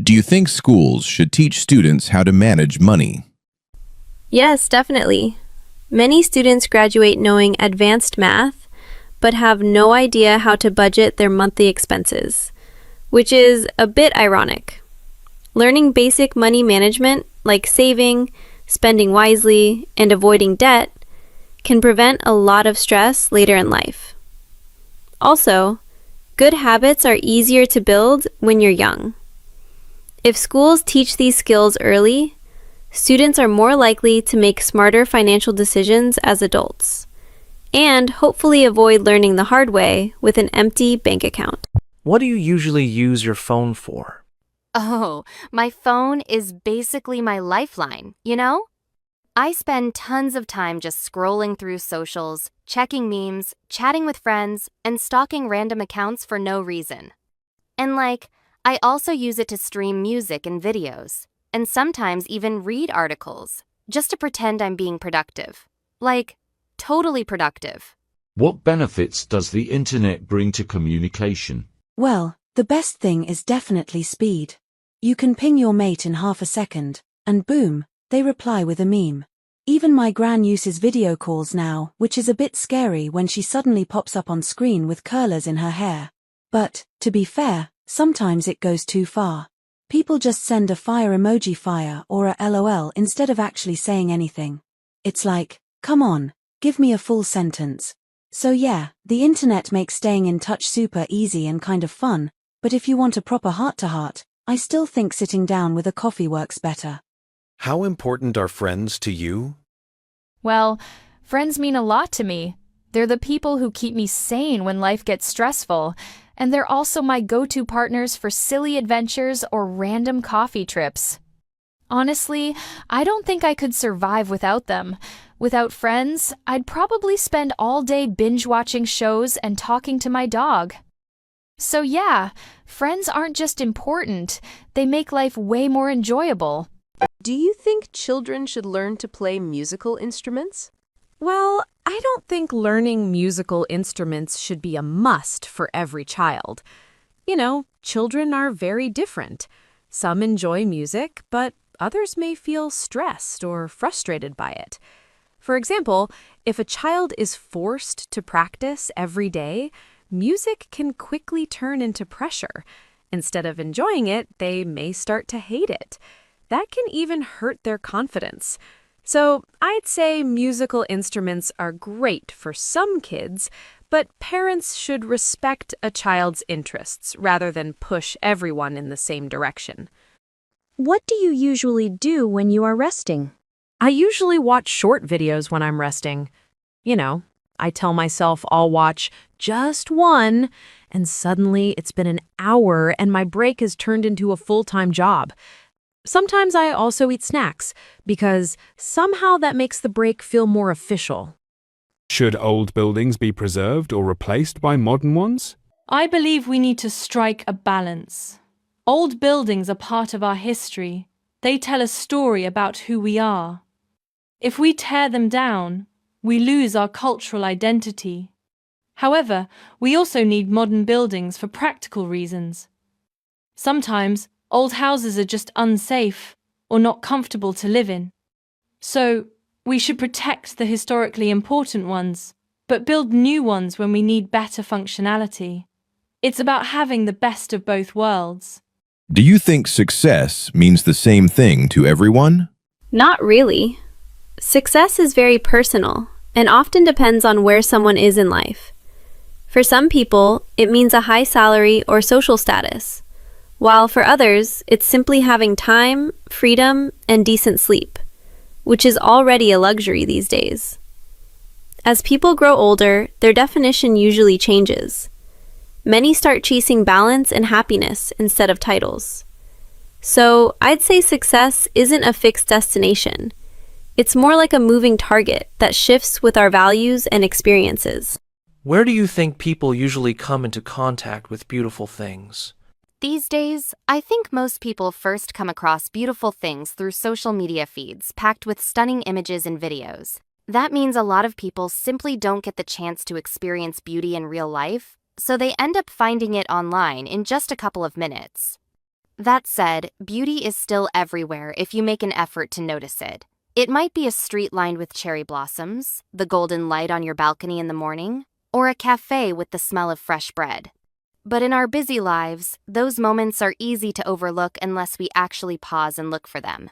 Do you think schools should teach students how to manage money? Yes, definitely. Many students graduate knowing advanced math, but have no idea how to budget their monthly expenses, which is a bit ironic. Learning basic money management, like saving, spending wisely, and avoiding debt, can prevent a lot of stress later in life. Also, good habits are easier to build when you're young. If schools teach these skills early, students are more likely to make smarter financial decisions as adults, and hopefully avoid learning the hard way with an empty bank account. What do you usually use your phone for? Oh, my phone is basically my lifeline, you know? I spend tons of time just scrolling through socials, checking memes, chatting with friends, and stalking random accounts for no reason. And I also use it to stream music and videos, and sometimes even read articles, just to pretend I'm being productive. Totally productive. What benefits does the internet bring to communication? Well, the best thing is definitely speed. You can ping your mate in half a second, and boom, they reply with a meme. Even my gran uses video calls now, which is a bit scary when she suddenly pops up on screen with curlers in her hair. But, to be fair, sometimes it goes too far. People just send a fire emoji fire or a LOL instead of actually saying anything. It's like, come on, give me a full sentence. So yeah, the internet makes staying in touch super easy and kind of fun, but if you want a proper heart-to-heart, I still think sitting down with a coffee works better. How important are friends to you? Well, friends mean a lot to me. They're the people who keep me sane when life gets stressful, and they're also my go-to partners for silly adventures or random coffee trips. Honestly, I don't think I could survive without them. Without friends, I'd probably spend all day binge-watching shows and talking to my dog. So yeah, friends aren't just important, they make life way more enjoyable. Do you think children should learn to play musical instruments? Well, I don't think learning musical instruments should be a must for every child. You know, children are very different. Some enjoy music, but others may feel stressed or frustrated by it. For example, if a child is forced to practice every day, music can quickly turn into pressure. Instead of enjoying it, they may start to hate it. That can even hurt their confidence. So I'd say musical instruments are great for some kids, but parents should respect a child's interests rather than push everyone in the same direction. What do you usually do when you are resting? I usually watch short videos when I'm resting. You know, I tell myself I'll watch just one, and suddenly it's been an hour and my break has turned into a full-time job. Sometimes I also eat snacks, because somehow that makes the break feel more official. Should old buildings be preserved or replaced by modern ones? I believe we need to strike a balance. Old buildings are part of our history. They tell a story about who we are. If we tear them down, we lose our cultural identity. However, we also need modern buildings for practical reasons. Sometimes, old houses are just unsafe or not comfortable to live in. So, we should protect the historically important ones, but build new ones when we need better functionality. It's about having the best of both worlds. Do you think success means the same thing to everyone? Not really. Success is very personal and often depends on where someone is in life. For some people, it means a high salary or social status, while for others, it's simply having time, freedom, and decent sleep, which is already a luxury these days. As people grow older, their definition usually changes. Many start chasing balance and happiness instead of titles. So, I'd say success isn't a fixed destination. It's more like a moving target that shifts with our values and experiences. Where do you think people usually come into contact with beautiful things? These days, I think most people first come across beautiful things through social media feeds packed with stunning images and videos. That means a lot of people simply don't get the chance to experience beauty in real life, so they end up finding it online in just a couple of minutes. That said, beauty is still everywhere if you make an effort to notice it. It might be a street lined with cherry blossoms, the golden light on your balcony in the morning, or a cafe with the smell of fresh bread. But in our busy lives, those moments are easy to overlook unless we actually pause and look for them.